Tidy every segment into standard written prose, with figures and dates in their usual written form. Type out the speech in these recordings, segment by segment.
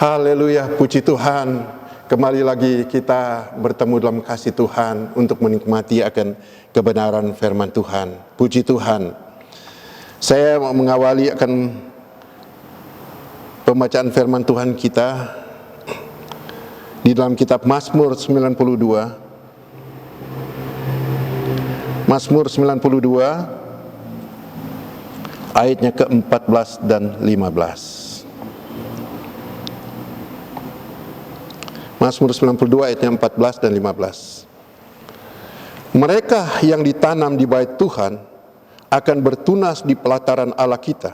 Haleluya, puji Tuhan. Kembali lagi kita bertemu dalam kasih Tuhan untuk menikmati akan kebenaran firman Tuhan. Puji Tuhan. Saya mau mengawali akan pembacaan firman Tuhan kita di dalam kitab Mazmur 92. Mazmur 92 ayatnya ke-14 dan 15. Mazmur 92 ayatnya 14 dan 15. Mereka yang ditanam di bait Tuhan akan bertunas di pelataran Allah kita.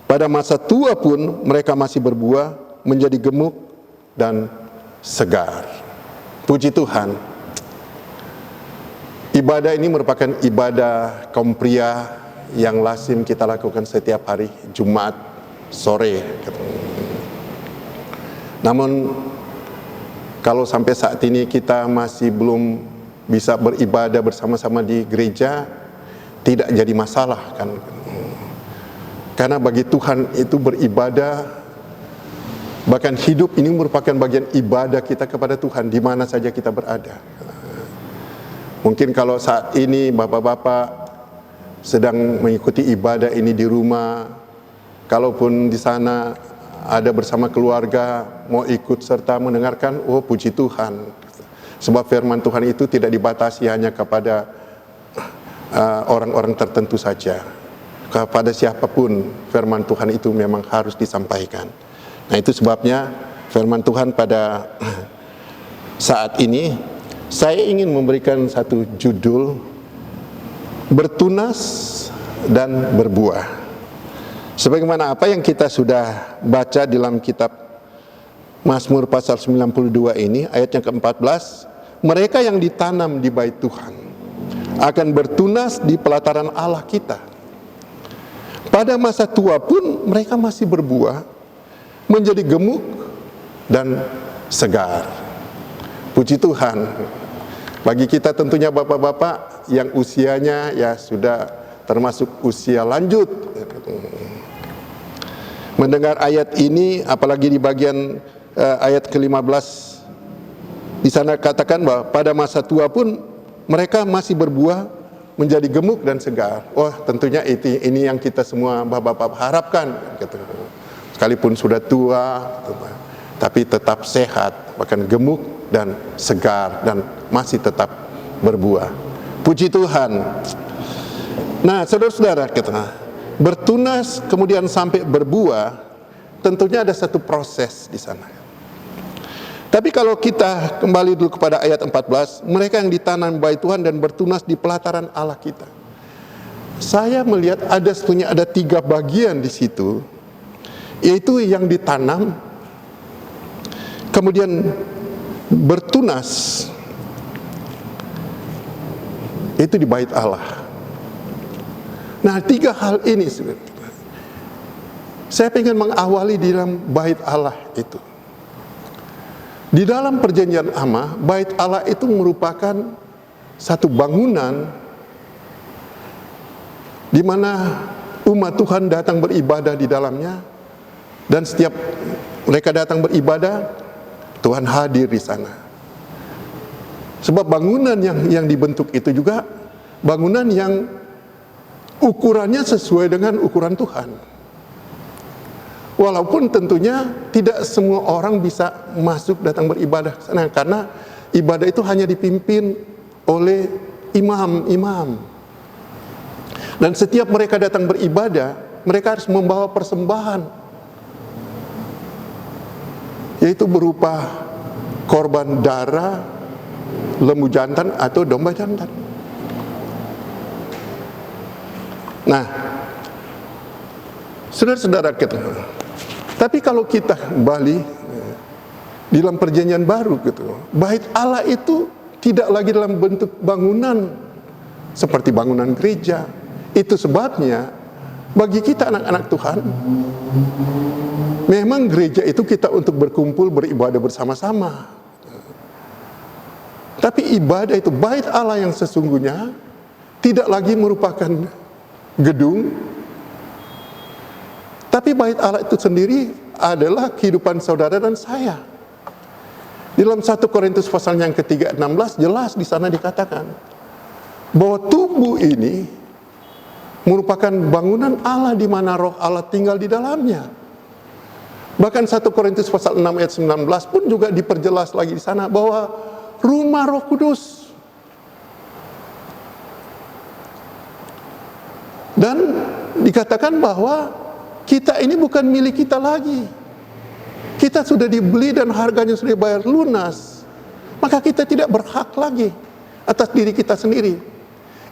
Pada masa tua pun mereka masih berbuah, menjadi gemuk dan segar. Puji Tuhan. Ibadah ini merupakan ibadah kaum pria yang lazim kita lakukan setiap hari Jumat sore. Namun kalau sampai saat ini kita masih belum bisa beribadah bersama-sama di gereja, tidak jadi masalah kan. Karena bagi Tuhan itu beribadah, bahkan hidup ini merupakan bagian ibadah kita kepada Tuhan di mana saja kita berada. Mungkin kalau saat ini bapak-bapak sedang mengikuti ibadah ini di rumah, kalaupun di sana ada bersama keluarga, mau ikut serta mendengarkan, oh puji Tuhan. Sebab firman Tuhan itu tidak dibatasi hanya kepada orang-orang tertentu saja. Kepada siapapun firman Tuhan itu memang harus disampaikan. Nah itu sebabnya firman Tuhan pada saat ini, saya ingin memberikan satu judul, bertunas dan berbuah. Sebagaimana apa yang kita sudah baca dalam kitab Mazmur pasal 92 ini, ayatnya ke-14, mereka yang ditanam di bait Tuhan akan bertunas di pelataran Allah kita. Pada masa tua pun mereka masih berbuah, menjadi gemuk dan segar. Puji Tuhan. Bagi kita tentunya bapak-bapak yang usianya ya sudah termasuk usia lanjut, mendengar ayat ini, apalagi di bagian ayat ke-15, di sana katakan bahwa pada masa tua pun mereka masih berbuah, menjadi gemuk dan segar. Oh, tentunya ini yang kita semua bapak-bapak harapkan, gitu. Sekalipun sudah tua, tapi tetap sehat, bahkan gemuk dan segar dan masih tetap berbuah. Puji Tuhan. Nah, saudara-saudara, bertunas kemudian sampai berbuah, tentunya ada satu proses di sana. Tapi kalau kita kembali dulu kepada ayat 14, mereka yang ditanam bait Tuhan dan bertunas di pelataran Allah kita. Saya melihat sebenarnya ada 3 bagian di situ, yaitu yang ditanam, kemudian bertunas, itu di bait Allah. Nah, 3 hal ini saya ingin mengawali di dalam bait Allah itu. Di dalam perjanjian lama, bait Allah itu merupakan satu bangunan di mana umat Tuhan datang beribadah di dalamnya, dan setiap mereka datang beribadah, Tuhan hadir di sana. Sebab bangunan yang dibentuk itu juga bangunan yang ukurannya sesuai dengan ukuran Tuhan. Walaupun tentunya tidak semua orang bisa masuk datang beribadah sana, karena ibadah itu hanya dipimpin oleh imam-imam. Dan setiap mereka datang beribadah, mereka harus membawa persembahan, yaitu berupa korban darah, lembu jantan atau domba jantan. Nah, saudara-saudara kita, tapi kalau kita kembali di dalam perjanjian baru bait Allah itu tidak lagi dalam bentuk bangunan seperti bangunan gereja. Itu sebabnya bagi kita anak-anak Tuhan, memang gereja itu kita untuk berkumpul beribadah bersama-sama. Tapi ibadah itu, bait Allah yang sesungguhnya tidak lagi merupakan gedung, Tapi bait Allah itu sendiri adalah kehidupan saudara dan saya. Di dalam 1 Korintus pasal yang ketiga 16 jelas di sana dikatakan bahwa tubuh ini merupakan bangunan Allah di mana roh Allah tinggal di dalamnya. Bahkan 1 Korintus pasal 6 ayat 19 pun juga diperjelas lagi di sana bahwa rumah Roh Kudus. Dan dikatakan bahwa kita ini bukan milik kita lagi. Kita sudah dibeli dan harganya sudah dibayar lunas. Maka kita tidak berhak lagi atas diri kita sendiri.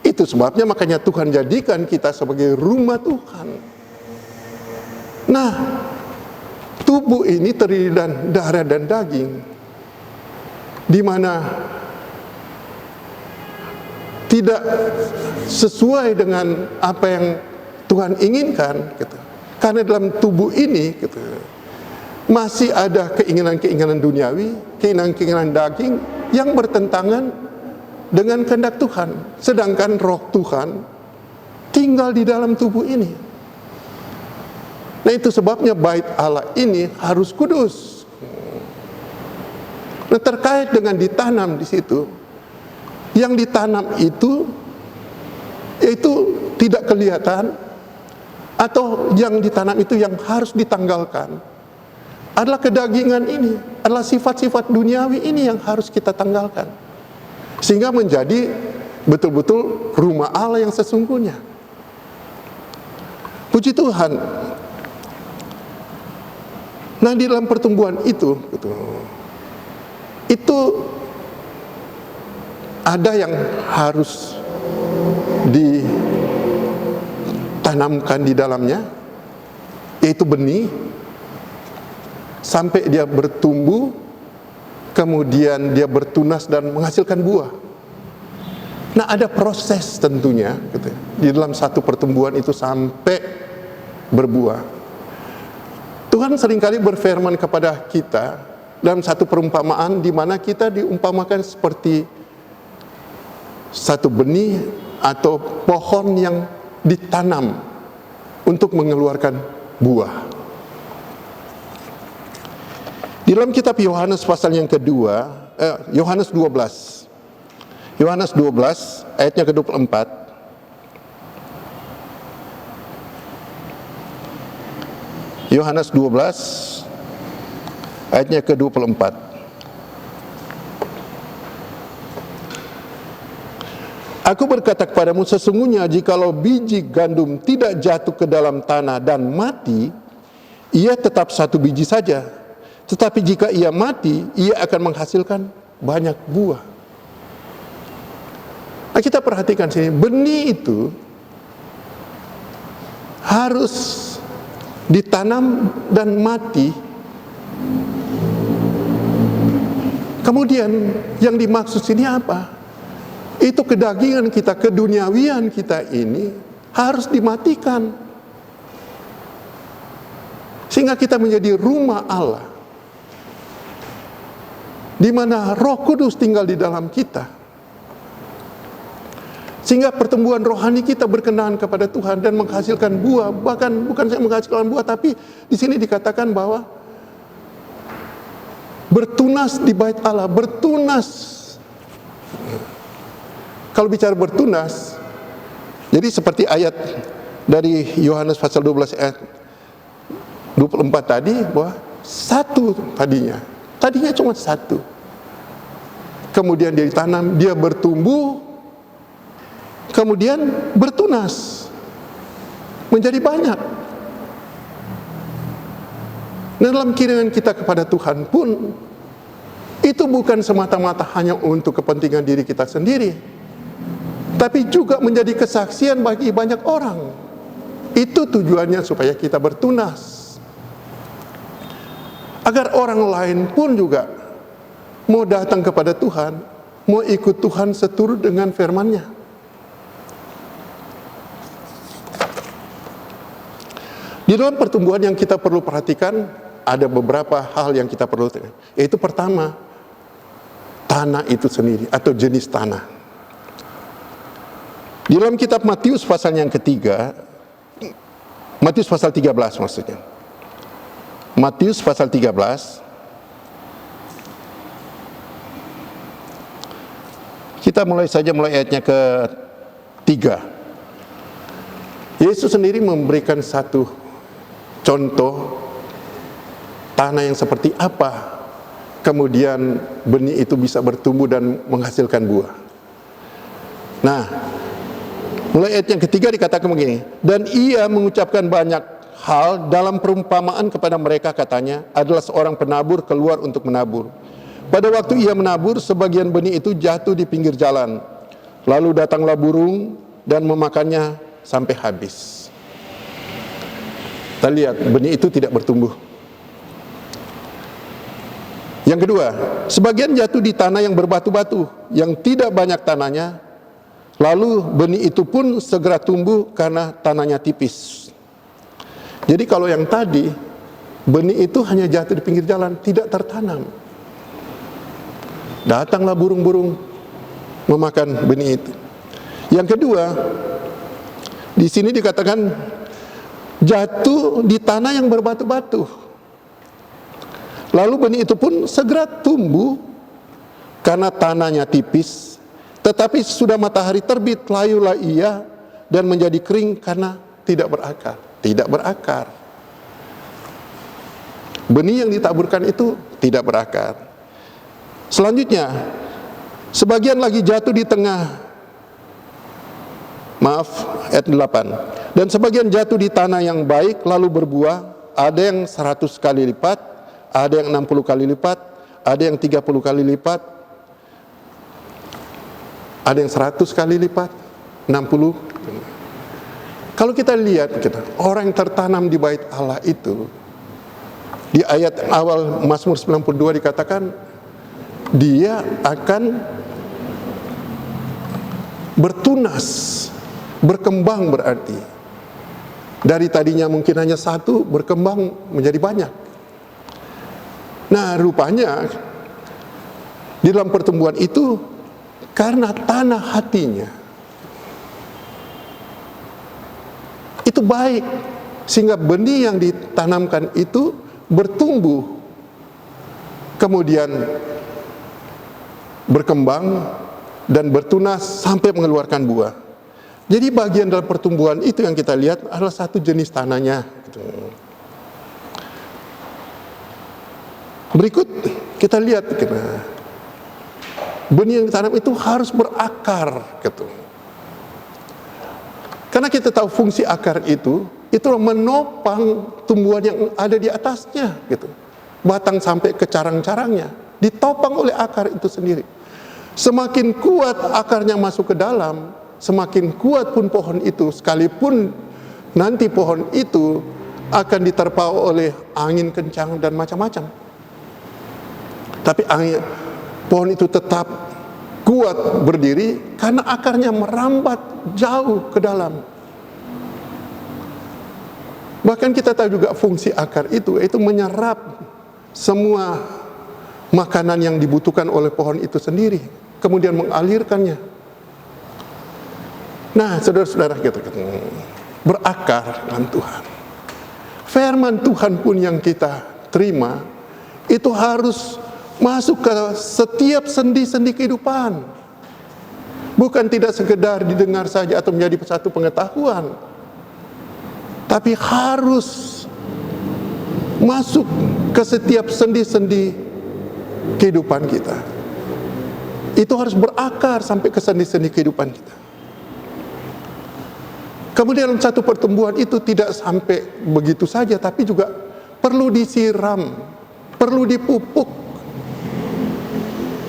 Itu sebabnya makanya Tuhan jadikan kita sebagai rumah Tuhan. Nah, tubuh ini terdiri dari darah dan daging, di mana tidak sesuai dengan apa yang Tuhan inginkan, gitu. Karena dalam tubuh ini, gitu, masih ada keinginan-keinginan duniawi, keinginan-keinginan daging yang bertentangan dengan kehendak Tuhan. Sedangkan roh Tuhan tinggal di dalam tubuh ini. Nah, itu sebabnya bait Allah ini harus kudus. Nah, terkait dengan ditanam di situ, yang ditanam itu tidak kelihatan, atau yang ditanam itu yang harus ditanggalkan adalah kedagingan ini, adalah sifat-sifat duniawi ini yang harus kita tanggalkan, sehingga menjadi betul-betul rumah Allah yang sesungguhnya. Puji Tuhan. Nah, di dalam pertumbuhan itu ada yang harus ditanamkan di dalamnya, yaitu benih, sampai dia bertumbuh, kemudian dia bertunas dan menghasilkan buah. Nah, ada proses tentunya, gitu, di dalam satu pertumbuhan itu sampai berbuah. Tuhan seringkali berfirman kepada kita dalam satu perumpamaan di mana kita diumpamakan seperti satu benih atau pohon yang ditanam untuk mengeluarkan buah. Di dalam kitab Yohanes pasal yang kedua, Yohanes 12 ayatnya ke-24. Yohanes 12 ayatnya ke-24. Aku berkata kepadamu, sesungguhnya jikalau biji gandum tidak jatuh ke dalam tanah dan mati, ia tetap satu biji saja. Tetapi jika ia mati, ia akan menghasilkan banyak buah. Nah, kita perhatikan sini, benih itu harus ditanam dan mati. Kemudian yang dimaksud sini apa? Itu kedagingan kita, keduniawian kita ini harus dimatikan, sehingga kita menjadi rumah Allah, di mana Roh Kudus tinggal di dalam kita, sehingga pertumbuhan rohani kita berkenan kepada Tuhan dan menghasilkan buah. Bahkan bukan saya menghasilkan buah, tapi di sini dikatakan bahwa bertunas di bait Allah, bertunas. Kalau bicara bertunas, jadi seperti ayat dari Yohanes pasal 12 ayat 24 tadi, bahwa satu tadinya cuma satu. Kemudian dia ditanam, dia bertumbuh, kemudian bertunas menjadi banyak. Dan dalam kiriman kita kepada Tuhan pun, itu bukan semata-mata hanya untuk kepentingan diri kita sendiri, tapi juga menjadi kesaksian bagi banyak orang. Itu tujuannya supaya kita bertunas, agar orang lain pun juga mau datang kepada Tuhan, mau ikut Tuhan seturut dengan firman-Nya. Di dalam pertumbuhan yang kita perlu perhatikan, ada beberapa hal yang kita perlu, yaitu pertama, tanah itu sendiri atau jenis tanah. Di dalam kitab Matius pasal yang ketiga, Matius pasal 13 maksudnya, Matius pasal 13. Kita mulai ayatnya ke-3. Yesus sendiri memberikan satu contoh tanah yang seperti apa kemudian benih itu bisa bertumbuh dan menghasilkan buah. Nah, mulai ayat yang ketiga dikatakan begini, dan ia mengucapkan banyak hal dalam perumpamaan kepada mereka, katanya, adalah seorang penabur keluar untuk menabur. Pada waktu ia menabur, sebagian benih itu jatuh di pinggir jalan. Lalu datanglah burung dan memakannya sampai habis. Kita lihat, benih itu tidak bertumbuh. Yang kedua, sebagian jatuh di tanah yang berbatu-batu, yang tidak banyak tanahnya. Lalu benih itu pun segera tumbuh karena tanahnya tipis. Jadi kalau yang tadi, benih itu hanya jatuh di pinggir jalan, tidak tertanam. Datanglah burung-burung memakan benih itu. Yang kedua, di sini dikatakan jatuh di tanah yang berbatu-batu. Lalu benih itu pun segera tumbuh karena tanahnya tipis. Tetapi sudah matahari terbit, layulah ia dan menjadi kering karena tidak berakar. Tidak berakar. Benih yang ditaburkan itu tidak berakar. Selanjutnya, sebagian lagi jatuh di tengah, ayat 8. Dan sebagian jatuh di tanah yang baik, lalu berbuah, ada yang 100 kali lipat, ada yang 60 kali lipat, ada yang 30 kali lipat, ada yang 100 kali lipat, 60. Kalau kita lihat, orang yang tertanam di bait Allah itu, di ayat awal Mazmur 92 dikatakan, dia akan bertunas, berkembang berarti. Dari tadinya mungkin hanya satu, berkembang menjadi banyak. Nah, rupanya di dalam pertumbuhan itu karena tanah hatinya itu baik, sehingga benih yang ditanamkan itu bertumbuh, kemudian berkembang dan bertunas sampai mengeluarkan buah. Jadi bagian dalam pertumbuhan itu yang kita lihat adalah satu jenis tanahnya. Berikut kita lihat, benih yang ditanam itu harus berakar. Karena kita tahu fungsi akar itu menopang tumbuhan yang ada di atasnya. Batang sampai ke carang-carangnya ditopang oleh akar itu sendiri. Semakin kuat akarnya masuk ke dalam, semakin kuat pun pohon itu, sekalipun nanti pohon itu akan diterpa oleh angin kencang dan macam-macam. Tapi pohon itu tetap kuat berdiri karena akarnya merambat jauh ke dalam. Bahkan kita tahu juga fungsi akar itu menyerap semua makanan yang dibutuhkan oleh pohon itu sendiri, kemudian mengalirkannya. Nah, saudara-saudara, berakar dalam Tuhan. Firman Tuhan pun yang kita terima itu harus masuk ke setiap sendi-sendi kehidupan. Bukan tidak sekedar didengar saja atau menjadi satu pengetahuan, tapi harus masuk ke setiap sendi-sendi kehidupan kita. Itu harus berakar sampai ke sendi-sendi kehidupan kita. Kemudian dalam satu pertumbuhan itu tidak sampai begitu saja, tapi juga perlu disiram, perlu dipupuk.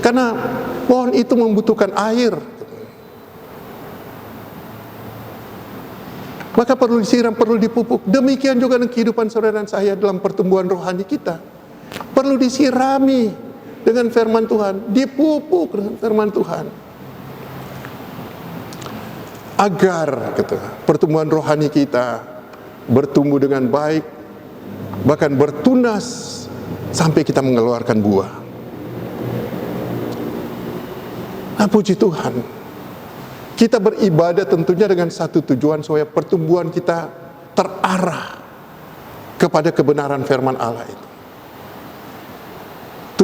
Karena pohon itu membutuhkan air. Maka perlu disiram, perlu dipupuk. Demikian juga dengan kehidupan saudara dan saya dalam pertumbuhan rohani kita. Perlu disirami dengan firman Tuhan, dipupuk dengan firman Tuhan, agar pertumbuhan rohani kita bertumbuh dengan baik, bahkan bertunas sampai kita mengeluarkan buah. Nah, puji Tuhan, kita beribadah tentunya dengan satu tujuan, supaya pertumbuhan kita terarah kepada kebenaran firman Allah itu.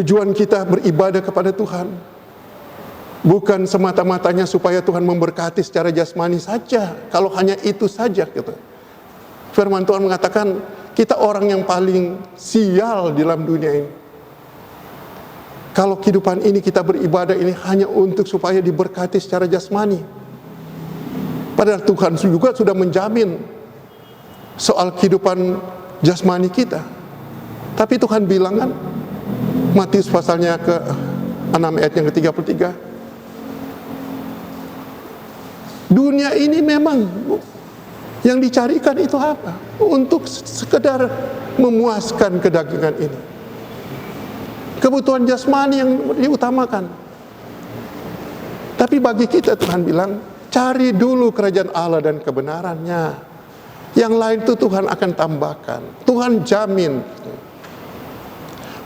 Tujuan kita beribadah kepada Tuhan bukan semata-matanya supaya Tuhan memberkati secara jasmani saja. Kalau hanya itu saja gitu. Firman Tuhan mengatakan kita orang yang paling sial di dalam dunia ini. Kalau kehidupan ini kita beribadah ini hanya untuk supaya diberkati secara jasmani. Padahal Tuhan juga sudah menjamin soal kehidupan jasmani kita. Tapi Tuhan bilang kan, Matius pasalnya ke-6 ayat yang ke-33. Dunia ini memang yang dicarikan itu apa? Untuk sekedar memuaskan kedagingan ini. Kebutuhan jasmani yang diutamakan. Tapi bagi kita Tuhan bilang, cari dulu kerajaan Allah dan kebenarannya. Yang lain itu Tuhan akan tambahkan. Tuhan jamin.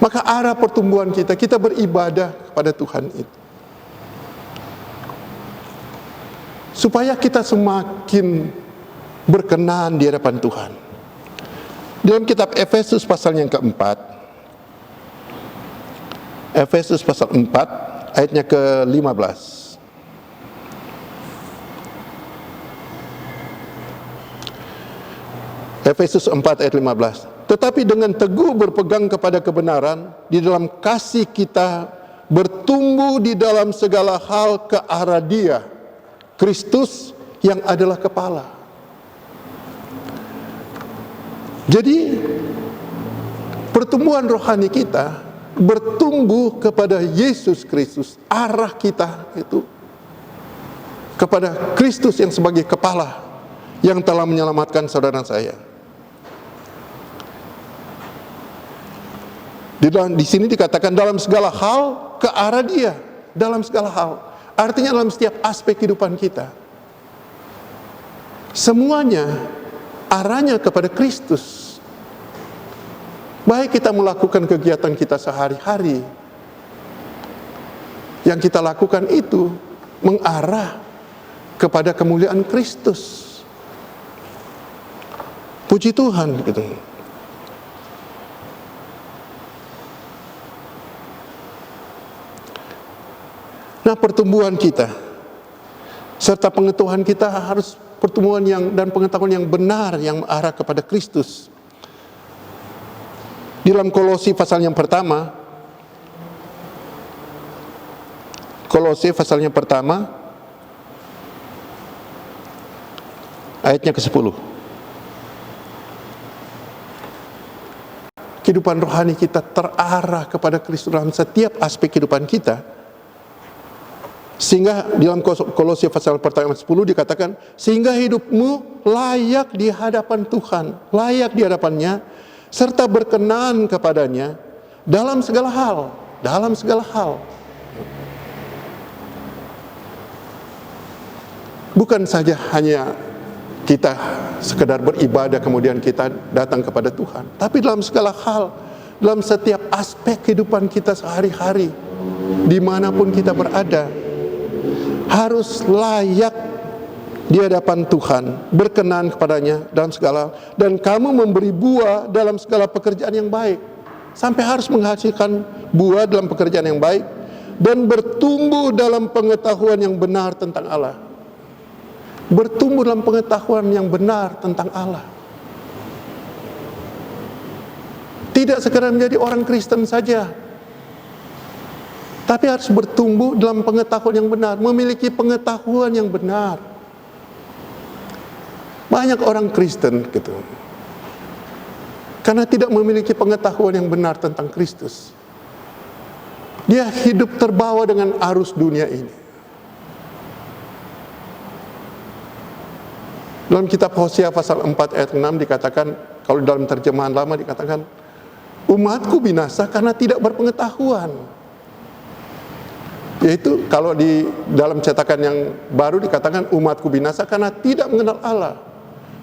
Maka arah pertumbuhan kita beribadah kepada Tuhan itu. Supaya kita semakin berkenan di hadapan Tuhan. Dalam kitab Efesus pasal yang keempat, Efesus pasal 4 ayatnya ke-15. Efesus 4 ayat 15. Tetapi dengan teguh berpegang kepada kebenaran, di dalam kasih kita bertumbuh di dalam segala hal ke arah Dia, Kristus yang adalah kepala. Jadi pertumbuhan rohani kita bertumbuh kepada Yesus Kristus. Arah kita itu kepada Kristus yang sebagai kepala yang telah menyelamatkan saudara saya. Di sini dikatakan dalam segala hal ke arah Dia, dalam segala hal. Artinya dalam setiap aspek kehidupan kita. Semuanya arahnya kepada Kristus. Baik kita melakukan kegiatan kita sehari-hari, yang kita lakukan itu mengarah kepada kemuliaan Kristus. Puji Tuhan gitu. Nah, pertumbuhan kita serta pengetahuan kita harus pertumbuhan dan pengetahuan yang benar yang mengarah kepada Kristus. Di dalam Kolose pasal yang pertama, Kolose pasal yang pertama ayatnya ke-10. Kehidupan rohani kita terarah kepada Kristus dalam setiap aspek kehidupan kita. Sehingga di dalam Kolose pasal pertama 10 dikatakan, sehingga hidupmu layak di hadapan Tuhan, layak di hadapannya, serta berkenan kepadanya dalam segala hal, dalam segala hal. Bukan saja hanya kita sekedar beribadah kemudian kita datang kepada Tuhan, tapi dalam segala hal, dalam setiap aspek kehidupan kita sehari-hari, dimanapun kita berada, harus layak di hadapan Tuhan, berkenan kepadanya dalam segala, dan kamu memberi buah dalam segala pekerjaan yang baik, sampai harus menghasilkan buah dalam pekerjaan yang baik, dan bertumbuh dalam pengetahuan yang benar tentang Allah. Bertumbuh dalam pengetahuan yang benar tentang Allah. Tidak sekadar menjadi orang Kristen saja, tapi harus bertumbuh dalam pengetahuan yang benar, memiliki pengetahuan yang benar. Banyak orang Kristen gitu, karena tidak memiliki pengetahuan yang benar tentang Kristus, dia hidup terbawa dengan arus dunia ini. Dalam kitab Hosea pasal 4 ayat 6 dikatakan, kalau dalam terjemahan lama dikatakan, umatku binasa karena tidak berpengetahuan. Yaitu kalau di dalam cetakan yang baru dikatakan umatku binasa karena tidak mengenal Allah.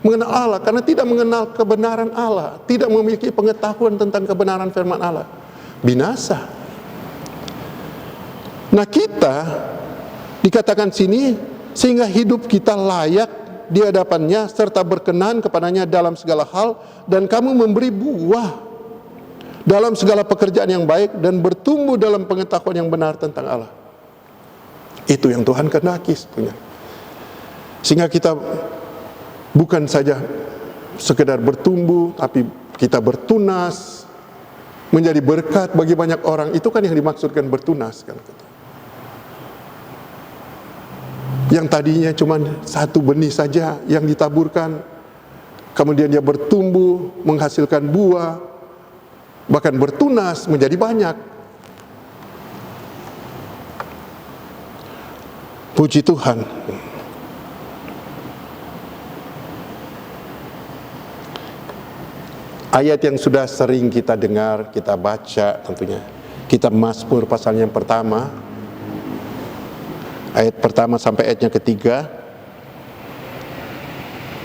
Mengenal Allah karena tidak mengenal kebenaran Allah, tidak memiliki pengetahuan tentang kebenaran firman Allah. Binasa. Nah, kita dikatakan sini sehingga hidup kita layak di hadapannya serta berkenan kepadanya dalam segala hal, dan kamu memberi buah dalam segala pekerjaan yang baik dan bertumbuh dalam pengetahuan yang benar tentang Allah. Itu yang Tuhan kehendaki sebetulnya. Sehingga kita bukan saja sekedar bertumbuh, tapi kita bertunas, menjadi berkat bagi banyak orang. Itu kan yang dimaksudkan bertunas kan. Yang tadinya cuma satu benih saja yang ditaburkan, kemudian dia bertumbuh, menghasilkan buah, bahkan bertunas menjadi banyak. Puji Tuhan. Ayat yang sudah sering kita dengar, kita baca tentunya. Kitab Mazmur pasal yang pertama, ayat pertama sampai ayatnya ketiga.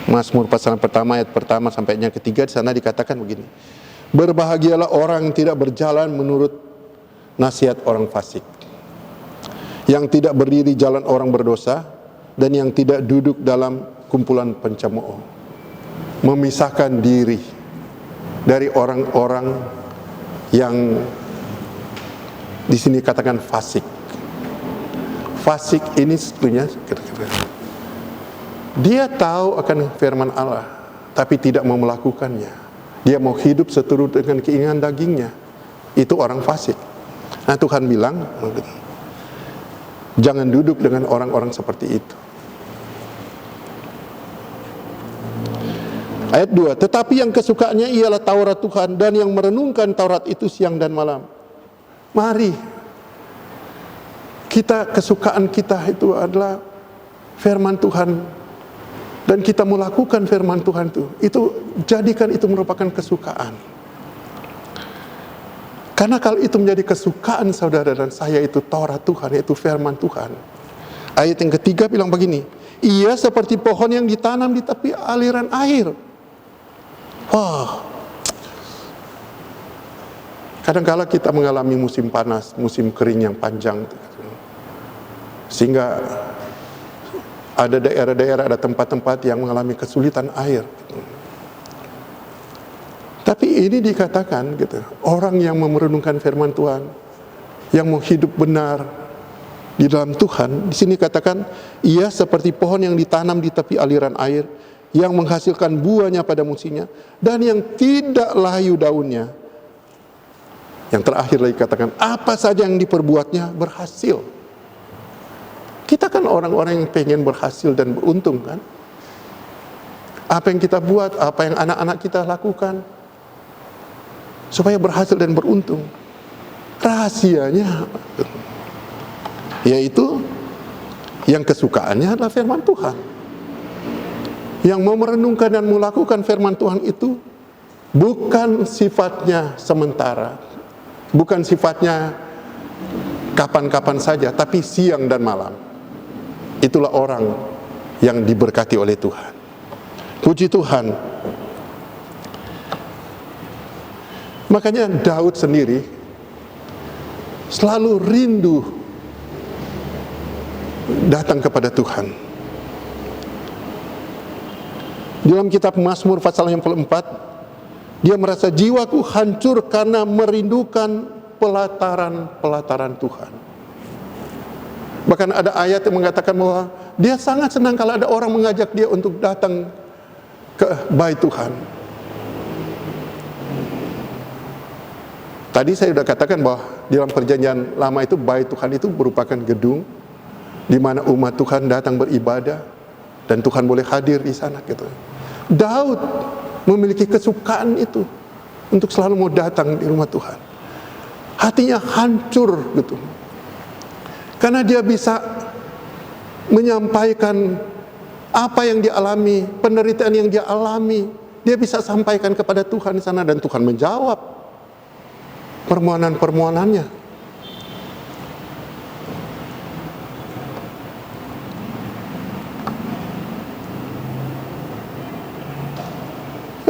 Mazmur pasal yang pertama, ayat pertama sampai ayatnya ketiga, di sana dikatakan begini. Berbahagialah orang yang tidak berjalan menurut nasihat orang fasik, yang tidak berdiri jalan orang berdosa, dan yang tidak duduk dalam kumpulan pencemooh. Memisahkan diri dari orang-orang yang di sini katakan fasik. Fasik ini sebetulnya dia tahu akan firman Allah, tapi tidak mau melakukannya. Dia mau hidup seturut dengan keinginan dagingnya. Itu orang fasik. Nah, Tuhan bilang, jangan duduk dengan orang-orang seperti itu. Ayat 2, tetapi yang kesukaannya ialah Taurat Tuhan, dan yang merenungkan Taurat itu siang dan malam. Mari, kesukaan kita itu adalah firman Tuhan, dan kita melakukan firman Tuhan itu jadikan itu merupakan kesukaan. Karena kalau itu menjadi kesukaan saudara dan saya, itu Taurat Tuhan, yaitu firman Tuhan. Ayat yang ketiga bilang begini, ia seperti pohon yang ditanam di tepi aliran air. Wah, kadang-kala kita mengalami musim panas, musim kering yang panjang, sehingga ada daerah-daerah, ada tempat-tempat yang mengalami kesulitan air. Tapi ini dikatakan gitu, orang yang merenungkan firman Tuhan, yang mau hidup benar di dalam Tuhan, di sini katakan ia seperti pohon yang ditanam di tepi aliran air, yang menghasilkan buahnya pada musimnya, dan yang tidak layu daunnya. Yang terakhir lagi katakan, apa saja yang diperbuatnya berhasil. Kita kan orang-orang yang pengen berhasil dan beruntung kan. Apa yang kita buat, apa yang anak-anak kita lakukan, supaya berhasil dan beruntung. Rahasianya yaitu yang kesukaannya adalah firman Tuhan. Yang mau merenungkan dan melakukan firman Tuhan itu bukan sifatnya sementara, bukan sifatnya kapan-kapan saja, tapi siang dan malam. Itulah orang yang diberkati oleh Tuhan. Puji Tuhan. Makanya Daud sendiri selalu rindu datang kepada Tuhan. Dalam kitab Mazmur pasal yang keempat, dia merasa jiwaku hancur karena merindukan pelataran-pelataran Tuhan. Bahkan ada ayat yang mengatakan bahwa dia sangat senang kalau ada orang mengajak dia untuk datang ke bait Tuhan. Tadi saya sudah katakan bahwa di dalam perjanjian lama itu bait Tuhan itu merupakan gedung di mana umat Tuhan datang beribadah dan Tuhan boleh hadir di sana gitu. Daud memiliki kesukaan itu untuk selalu mau datang di rumah Tuhan. Hatinya hancur gitu. Karena dia bisa menyampaikan apa yang dia alami, penderitaan yang dia alami, dia bisa sampaikan kepada Tuhan di sana dan Tuhan menjawab permohonan-permohonannya.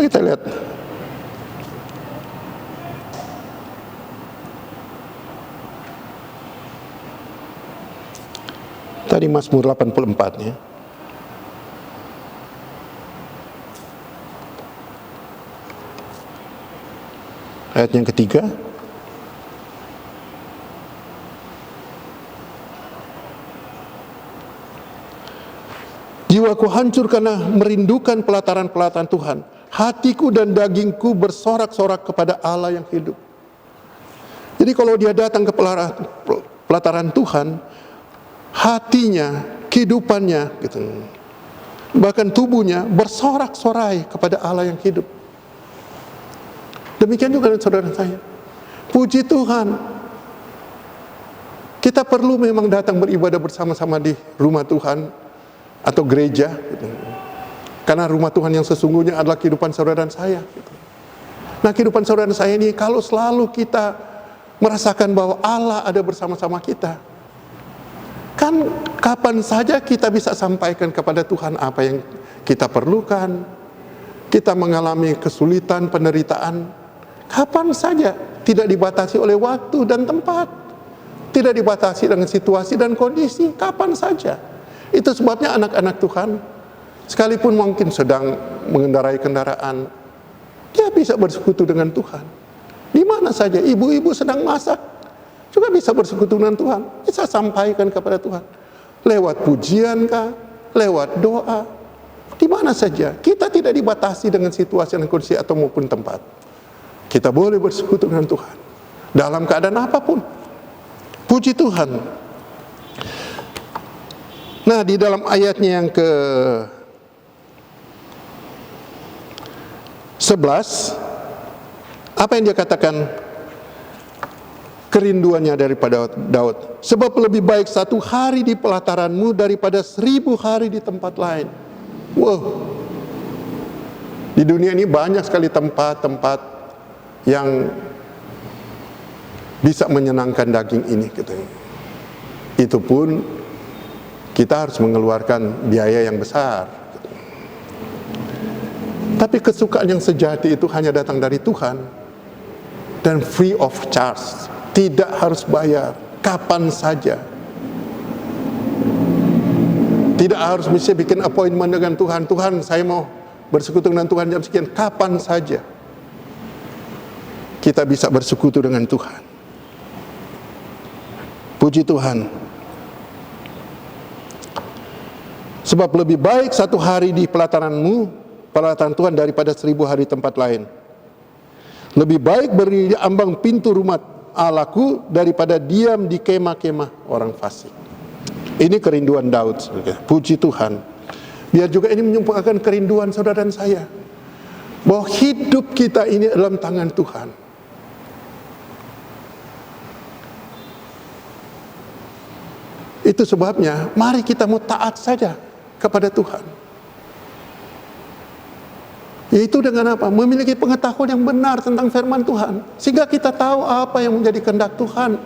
Kita lihat tadi Mazmur 84 ya. Ayat yang ketiga. Jiwaku hancur karena merindukan pelataran-pelataran Tuhan. Hatiku dan dagingku bersorak-sorak kepada Allah yang hidup. Jadi kalau dia datang ke pelataran Tuhan, hatinya, kehidupannya, gitu, bahkan tubuhnya bersorak-sorai kepada Allah yang hidup. Demikian juga dengan saudara saya. Puji Tuhan, kita perlu memang datang beribadah bersama-sama di rumah Tuhan atau gereja, gitu. Karena rumah Tuhan yang sesungguhnya adalah kehidupan saudara dan saya, gitu. Nah, kehidupan saudara dan saya ini kalau selalu kita merasakan bahwa Allah ada bersama-sama kita, kan kapan saja kita bisa sampaikan kepada Tuhan apa yang kita perlukan. Kita mengalami kesulitan, penderitaan, kapan saja, tidak dibatasi oleh waktu dan tempat, tidak dibatasi dengan situasi dan kondisi, kapan saja. Itu sebabnya anak-anak Tuhan, sekalipun mungkin sedang mengendarai kendaraan, dia bisa bersekutu dengan Tuhan. Di mana saja, ibu-ibu sedang masak, juga bisa bersekutu dengan Tuhan. Bisa sampaikan kepada Tuhan. Lewat pujian kah, lewat doa, di mana saja. Kita tidak dibatasi dengan situasi dan kondisi atau maupun tempat. Kita boleh bersekutu dengan Tuhan dalam keadaan apapun. Puji Tuhan. Nah, di dalam ayatnya yang ke-11, apa yang dia katakan kerinduannya daripada Daud? Sebab lebih baik 1 hari di pelataranmu daripada 1000 hari di tempat lain. Wow. Di dunia ini banyak sekali tempat-tempat yang bisa menyenangkan daging ini, gitu. Itu pun kita harus mengeluarkan biaya yang besar. Tapi kesukaan yang sejati itu hanya datang dari Tuhan dan free of charge, tidak harus bayar, kapan saja. Tidak harus mesti bikin appointment dengan Tuhan. Tuhan, saya mau bersekutu dengan Tuhan jam sekian, kapan saja. Kita bisa bersekutu dengan Tuhan. Puji Tuhan. Sebab lebih baik 1 hari di pelataranmu, pelataran Tuhan, daripada 1000 hari tempat lain. Lebih baik berdiri di ambang pintu rumah Allahku daripada diam di kemah-kemah orang fasik. Ini kerinduan Daud. Puji Tuhan. Biar juga ini menyumpahkan kerinduan saudara dan saya, bahwa hidup kita ini dalam tangan Tuhan. Itu sebabnya mari kita mau taat saja kepada Tuhan. Yaitu dengan apa? Memiliki pengetahuan yang benar tentang firman Tuhan, sehingga kita tahu apa yang menjadi kehendak Tuhan,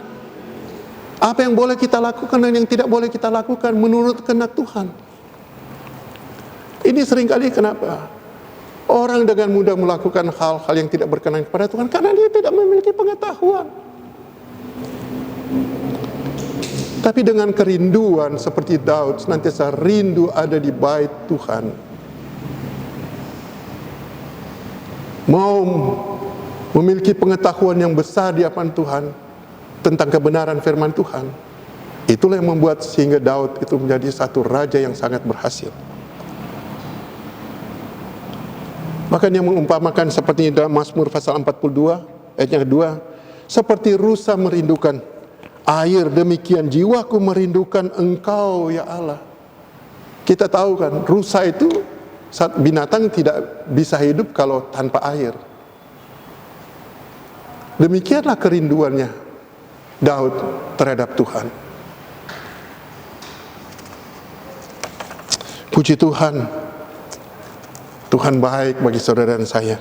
apa yang boleh kita lakukan dan yang tidak boleh kita lakukan menurut kehendak Tuhan. Ini seringkali kenapa orang dengan mudah melakukan hal-hal yang tidak berkenan kepada Tuhan, karena dia tidak memiliki pengetahuan. Tapi dengan kerinduan seperti Daud, senantiasa rindu ada di bait Tuhan, mau memiliki pengetahuan yang besar di hadapan Tuhan tentang kebenaran firman Tuhan. Itulah yang membuat sehingga Daud itu menjadi satu raja yang sangat berhasil. Bahkan yang mengumpamakan seperti dalam Mazmur pasal 42 ayat yang kedua, seperti rusa merindukan air, demikian jiwaku merindukan Engkau ya Allah. Kita tahu kan, rusa itu binatang tidak bisa hidup kalau tanpa air. Demikianlah kerinduannya Daud terhadap Tuhan. Puji Tuhan. Tuhan baik bagi saudara dan saya.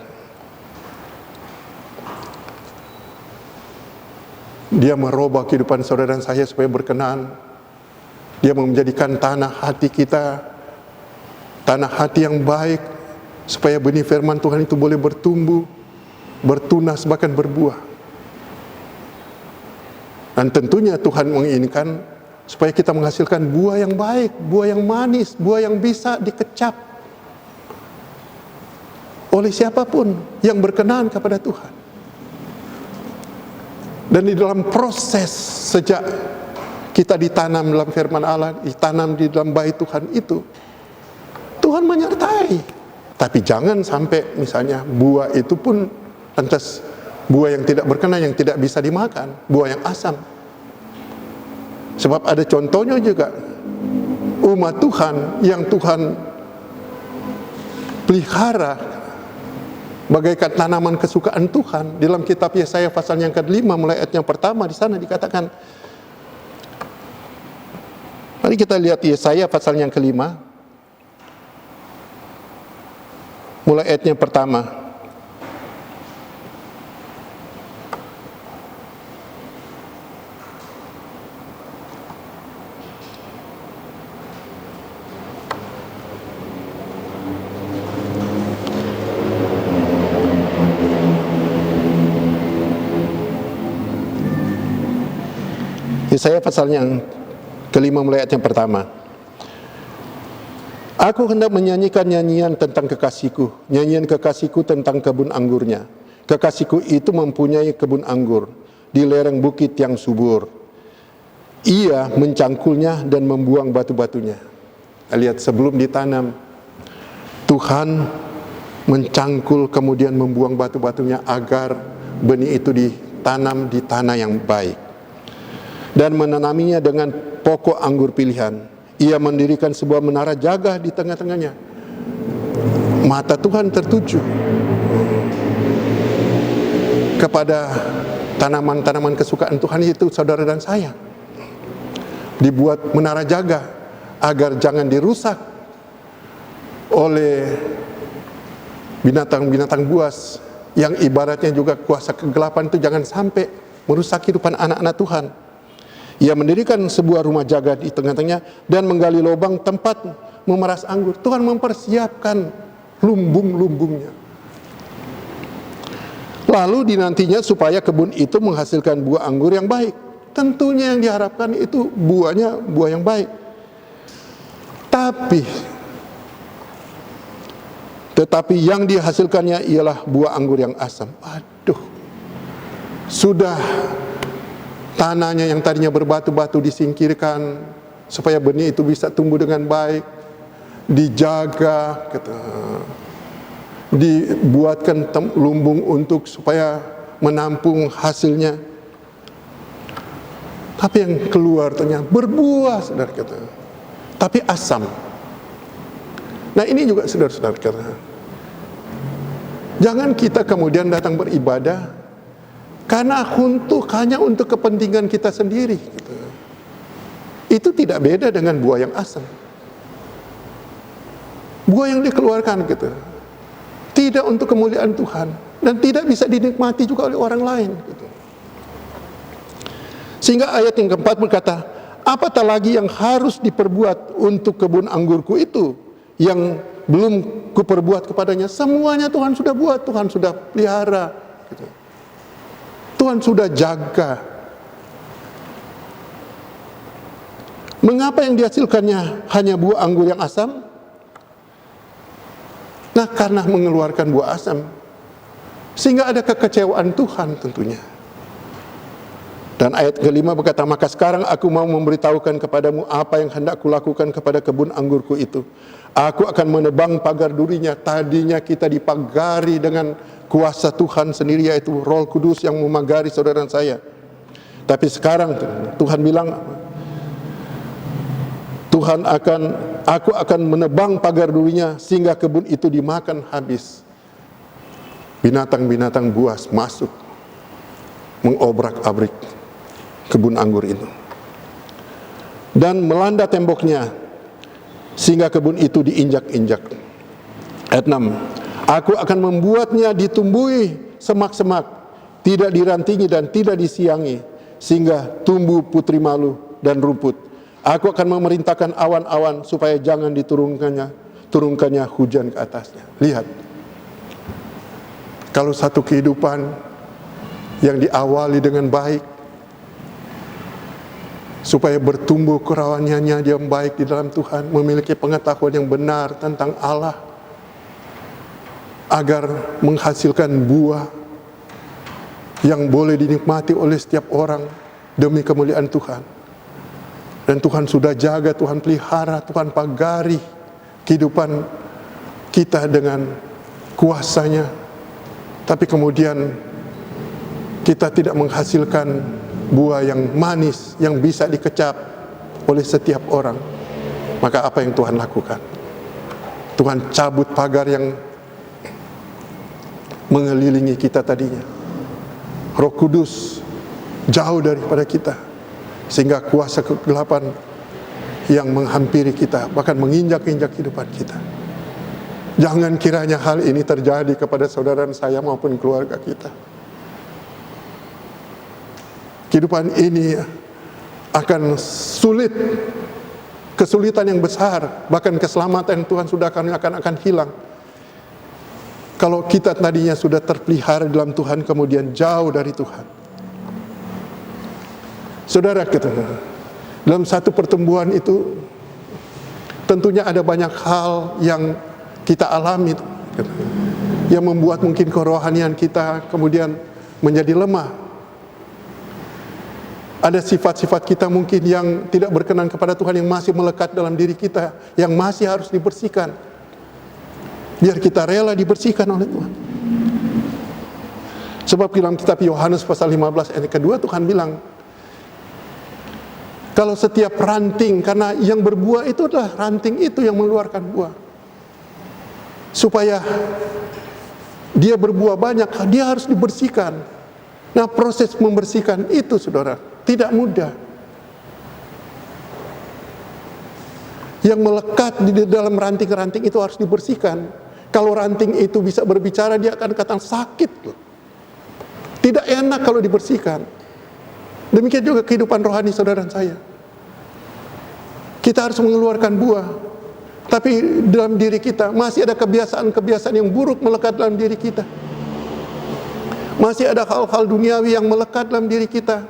Dia merubah kehidupan saudara dan saya supaya berkenan. Dia menjadikan tanah hati kita tanah hati yang baik, supaya benih firman Tuhan itu boleh bertumbuh, bertunas, bahkan berbuah. Dan tentunya Tuhan menginginkan supaya kita menghasilkan buah yang baik, buah yang manis, buah yang bisa dikecap oleh siapapun yang berkenan kepada Tuhan. Dan di dalam proses sejak kita ditanam dalam firman Allah, ditanam di dalam bait Tuhan itu, Tuhan menyertai. Tapi jangan sampai misalnya buah itu pun lantas buah yang tidak berkenan, yang tidak bisa dimakan, buah yang asam. Sebab ada contohnya juga, umat Tuhan yang Tuhan pelihara bagaikan tanaman kesukaan Tuhan. Dalam kitab Yesaya pasal yang ke-5 mulai ayat yang pertama, di sana dikatakan, mari kita lihat Yesaya pasal yang ke-5 mulai ayat yang pertama. Yesaya pasal yang ke-5 mulai ayat yang pertama. Aku hendak menyanyikan nyanyian tentang kekasihku, nyanyian kekasihku tentang kebun anggurnya. Kekasihku itu mempunyai kebun anggur di lereng bukit yang subur. Ia mencangkulnya dan membuang batu-batunya. Lihat, sebelum ditanam, Tuhan mencangkul kemudian membuang batu-batunya agar benih itu ditanam di tanah yang baik. Dan menanaminya dengan pokok anggur pilihan. Ia mendirikan sebuah menara jaga di tengah-tengahnya. Mata Tuhan tertuju kepada tanaman-tanaman kesukaan Tuhan itu, saudara dan saya. Dibuat menara jaga agar jangan dirusak oleh binatang-binatang buas yang ibaratnya juga kuasa kegelapan itu, jangan sampai merusak kehidupan anak-anak Tuhan. Ia mendirikan sebuah rumah jaga di tengah-tengahnya dan menggali lubang tempat memeras anggur. Tuhan mempersiapkan lumbung-lumbungnya. Lalu dinantinya supaya kebun itu menghasilkan buah anggur yang baik. Tentunya yang diharapkan itu buahnya buah yang baik. Tetapi yang dihasilkannya ialah buah anggur yang asam. Aduh, sudah tanahnya yang tadinya berbatu-batu disingkirkan supaya benih itu bisa tumbuh dengan baik, dijaga, dibuatkan lumbung untuk supaya menampung hasilnya. Tapi yang keluar ternyata berbuah, saudara kata, tapi asam. Nah ini juga saudara-saudara kata, jangan kita kemudian datang beribadah karena hanya untuk kepentingan kita sendiri. Gitu. Itu tidak beda dengan buah yang asam. Buah yang dikeluarkan gitu, tidak untuk kemuliaan Tuhan dan tidak bisa dinikmati juga oleh orang lain. Gitu. Sehingga ayat yang keempat berkata, apatah lagi yang harus diperbuat untuk kebun anggurku itu yang belum kuperbuat kepadanya. Semuanya Tuhan sudah buat, Tuhan sudah pelihara. Gitu. Tuhan sudah jaga. Mengapa yang dihasilkannya hanya buah anggur yang asam? Nah, karena mengeluarkan buah asam, sehingga ada kekecewaan Tuhan tentunya. Dan ayat kelima berkata, maka sekarang aku mau memberitahukan kepadamu apa yang hendak kulakukan kepada kebun anggurku itu. Aku akan menebang pagar durinya. Tadinya kita dipagari dengan kuasa Tuhan sendiri, yaitu Roh Kudus yang memagari saudara dan saya. Tapi sekarang Tuhan bilang, aku akan menebang pagar durinya sehingga kebun itu dimakan habis. Binatang-binatang buas masuk mengobrak-abrik kebun anggur itu dan melanda temboknya sehingga kebun itu diinjak-injak. Ayat 6, aku akan membuatnya ditumbuhi semak-semak, tidak dirantingi dan tidak disiangi, sehingga tumbuh putri malu dan rumput. Aku akan memerintahkan awan-awan supaya jangan turunkannya hujan ke atasnya. Lihat, kalau satu kehidupan yang diawali dengan baik, supaya bertumbuh kerohaniannya dia baik di dalam Tuhan, memiliki pengetahuan yang benar tentang Allah, agar menghasilkan buah yang boleh dinikmati oleh setiap orang demi kemuliaan Tuhan. Dan Tuhan sudah jaga, Tuhan pelihara, Tuhan pagari kehidupan kita dengan kuasa-Nya. Tapi kemudian kita tidak menghasilkan buah yang manis, yang bisa dikecap oleh setiap orang. Maka apa yang Tuhan lakukan? Tuhan cabut pagar yang mengelilingi kita tadinya. Roh Kudus jauh daripada kita, sehingga kuasa kegelapan yang menghampiri kita, bahkan menginjak-injak kehidupan kita. Jangan kiranya hal ini terjadi kepada saudara saya maupun keluarga kita. Kehidupan ini akan sulit, kesulitan yang besar, bahkan keselamatan Tuhan sudah akan hilang. Kalau kita tadinya sudah terpelihara dalam Tuhan, kemudian jauh dari Tuhan. Saudara, dalam satu pertumbuhan itu tentunya ada banyak hal yang kita alami, yang membuat mungkin kerohanian kita kemudian menjadi lemah. Ada sifat-sifat kita mungkin yang tidak berkenan kepada Tuhan, yang masih melekat dalam diri kita, yang masih harus dibersihkan. Biar kita rela dibersihkan oleh Tuhan. Sebab dalam kitab Yohanes pasal 15 ayat kedua, Tuhan bilang, kalau setiap ranting, karena yang berbuah itu adalah ranting itu yang mengeluarkan buah. Supaya dia berbuah banyak, dia harus dibersihkan. Nah, proses membersihkan itu, saudara, tidak mudah. Yang melekat di dalam ranting-ranting itu harus dibersihkan. Kalau ranting itu bisa berbicara, dia akan katakan sakit. Tidak enak kalau dibersihkan. Demikian juga kehidupan rohani saudara dan saya. Kita harus mengeluarkan buah. Tapi dalam diri kita masih ada kebiasaan-kebiasaan yang buruk melekat dalam diri kita. Masih ada hal-hal duniawi yang melekat dalam diri kita,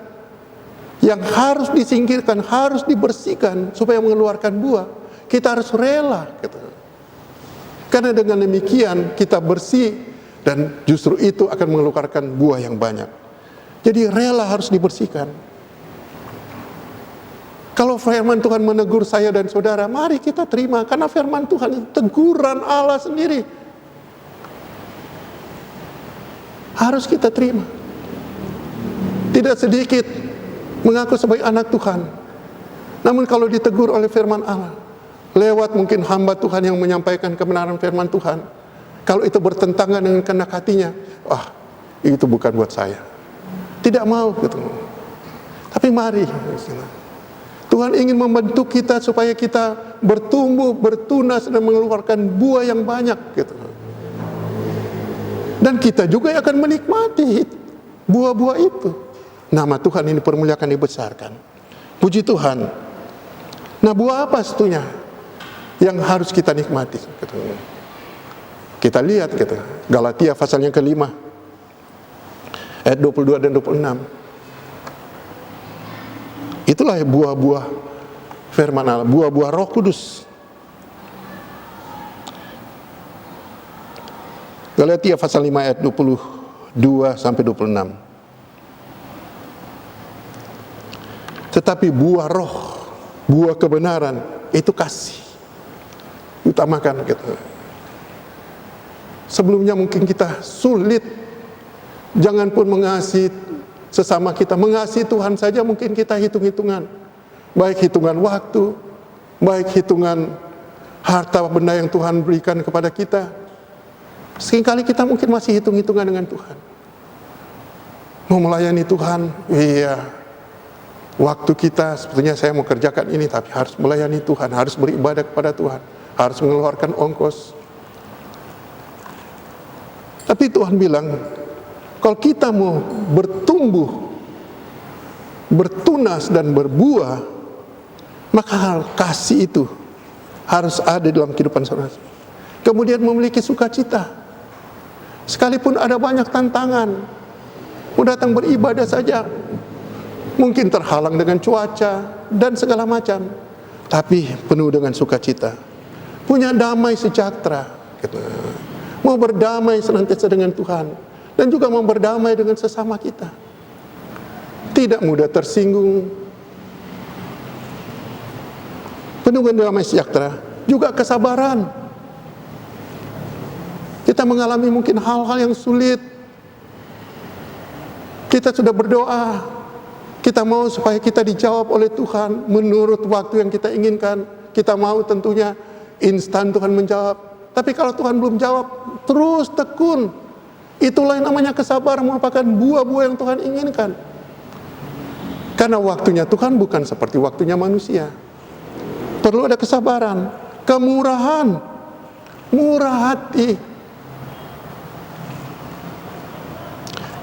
yang harus disingkirkan, harus dibersihkan supaya mengeluarkan buah. Kita harus rela. Karena dengan demikian kita bersih, dan justru itu akan mengeluarkan buah yang banyak. Jadi rela harus dibersihkan. Kalau firman Tuhan menegur saya dan saudara, mari kita terima, karena firman Tuhan itu teguran Allah sendiri. Harus kita terima. Tidak sedikit mengaku sebagai anak Tuhan, namun kalau ditegur oleh firman Allah, lewat mungkin hamba Tuhan yang menyampaikan kebenaran firman Tuhan, kalau itu bertentangan dengan kehendak hatinya, itu bukan buat saya. Tidak mau gitu. Tapi mari, Tuhan ingin membentuk kita supaya kita bertumbuh, bertunas, dan mengeluarkan buah yang banyak gitu. Dan kita juga akan menikmati buah-buah itu. Nama Tuhan ini dipermuliakan, dibesarkan. Puji Tuhan. Nah, buah apa satunya yang harus kita nikmati? Kita lihat Galatia pasal yang ke-5 ayat 22 dan 26. Itulah buah-buah firman Allah, buah-buah Roh Kudus. Galatia pasal 5 ayat 22 sampai 26. Tetapi buah roh, buah kebenaran, itu kasih. Utamakan gitu. Sebelumnya mungkin kita sulit, jangan pun mengasihi sesama kita, mengasihi Tuhan saja mungkin kita hitung-hitungan. Baik hitungan waktu, baik hitungan harta benda yang Tuhan berikan kepada kita. Seringkali kita mungkin masih hitung-hitungan dengan Tuhan. Mau melayani Tuhan, iya, waktu kita sebetulnya saya mau kerjakan ini, tapi harus melayani Tuhan, harus beribadah kepada Tuhan, harus mengeluarkan ongkos. Tapi Tuhan bilang, kalau kita mau bertumbuh, bertunas dan berbuah, maka kasih itu harus ada dalam kehidupan saudara. Kemudian memiliki sukacita. Sekalipun ada banyak tantangan, mau datang beribadah saja, mungkin terhalang dengan cuaca dan segala macam, tapi penuh dengan sukacita. Punya damai sejahtera, mau berdamai senantiasa dengan Tuhan. dan juga mau berdamai dengan sesama kita. Tidak mudah tersinggung, penuh dengan damai sejahtera, juga kesabaran. Kita mengalami mungkin hal-hal yang sulit, kita sudah berdoa, kita mau supaya kita dijawab oleh Tuhan menurut waktu yang kita inginkan. Kita mau tentunya instan Tuhan menjawab. Tapi kalau Tuhan belum jawab, terus tekun. Itulah yang namanya kesabaran, merupakan buah-buah yang Tuhan inginkan. Karena waktunya Tuhan bukan seperti waktunya manusia. Perlu ada kesabaran, kemurahan, murah hati,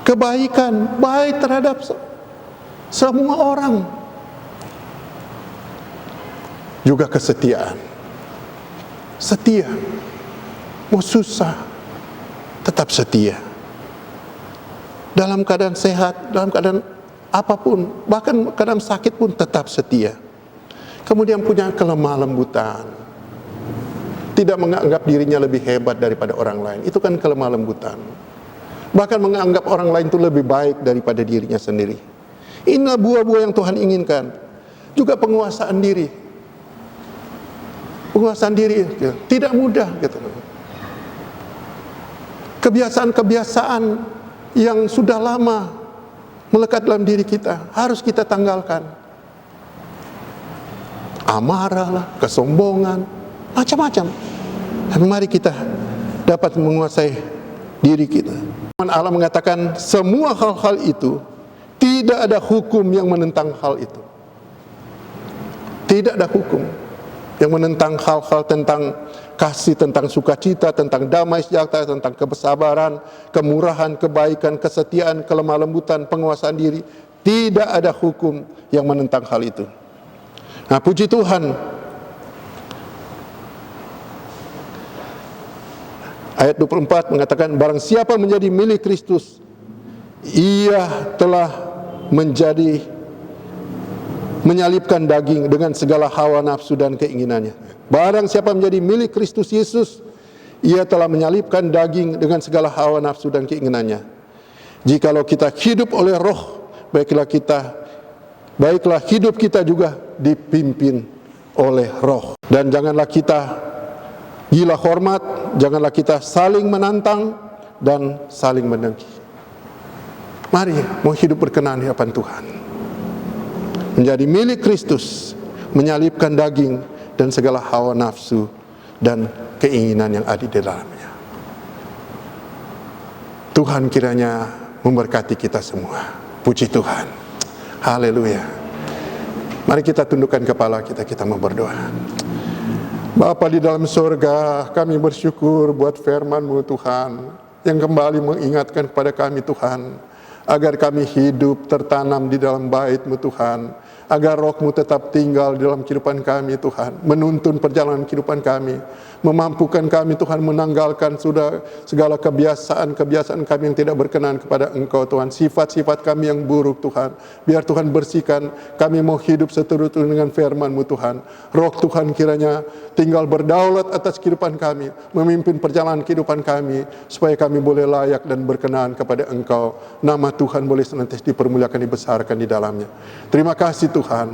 kebaikan, baik terhadap semua orang. Juga kesetiaan. Setia. Mau susah, tetap setia. Dalam keadaan sehat, dalam keadaan apapun, bahkan keadaan sakit pun tetap setia. Kemudian punya kelemah lembutan. Tidak menganggap dirinya lebih hebat daripada orang lain. Itu kan kelemah lembutan. Bahkan menganggap orang lain itu lebih baik daripada dirinya sendiri. Inilah buah-buah yang Tuhan inginkan. Juga penguasaan diri. Penguasaan diri tidak mudah gitu. Kebiasaan-kebiasaan yang sudah lama melekat dalam diri kita harus kita tanggalkan. Amarah lah, kesombongan, macam-macam. Tapi mari kita dapat menguasai diri kita. Allah mengatakan semua hal-hal itu tidak ada hukum yang menentang hal itu. Tidak ada hukum yang menentang hal-hal tentang kasih, tentang sukacita, tentang damai sejahtera, tentang kesabaran, kemurahan, kebaikan, kesetiaan, kelemah lembutan, penguasaan diri. Tidak ada hukum yang menentang hal itu. Nah, puji Tuhan. Ayat 24 mengatakan, barang siapa menjadi milik Kristus, ia telah menyalibkan daging dengan segala hawa nafsu dan keinginannya. Barang siapa menjadi milik Kristus Yesus, ia telah menyalibkan daging dengan segala hawa nafsu dan keinginannya. Jikalau kita hidup oleh Roh, baiklah hidup kita juga dipimpin oleh Roh. Dan janganlah kita gila hormat, janganlah kita saling menantang dan saling mendengki. Mari mau hidup berkenan di hadapan Tuhan. Menjadi milik Kristus, menyalibkan daging dan segala hawa nafsu dan keinginan yang ada di dalamnya. Tuhan kiranya memberkati kita semua. Puji Tuhan. Haleluya. Mari kita tundukkan kepala kita, kita mau berdoa. Bapa di dalam surga, kami bersyukur buat firman-Mu Tuhan, yang kembali mengingatkan kepada kami Tuhan, agar kami hidup tertanam di dalam bait-Mu Tuhan, agar Roh-Mu tetap tinggal di dalam kehidupan kami Tuhan, menuntun perjalanan kehidupan kami, memampukan kami Tuhan menanggalkan sudah segala kebiasaan-kebiasaan kami yang tidak berkenan kepada Engkau Tuhan, sifat-sifat kami yang buruk Tuhan, biar Tuhan bersihkan, kami mau hidup seturut dengan firman-Mu Tuhan. Roh Tuhan kiranya tinggal berdaulat atas kehidupan kami, memimpin perjalanan kehidupan kami, supaya kami boleh layak dan berkenan kepada Engkau. Nama Tuhan boleh senantiasa dipermuliakan, dibesarkan di dalamnya. Terima kasih Tuhan.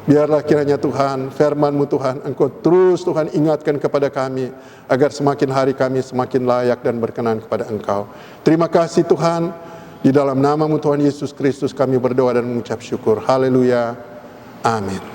Biarlah kiranya Tuhan, firman-Mu Tuhan, Engkau terus Tuhan ingatkan kepada kami, agar semakin hari kami semakin layak dan berkenan kepada Engkau. Terima kasih Tuhan. Di dalam nama-Mu Tuhan Yesus Kristus kami berdoa dan mengucap syukur. Haleluya. Amin.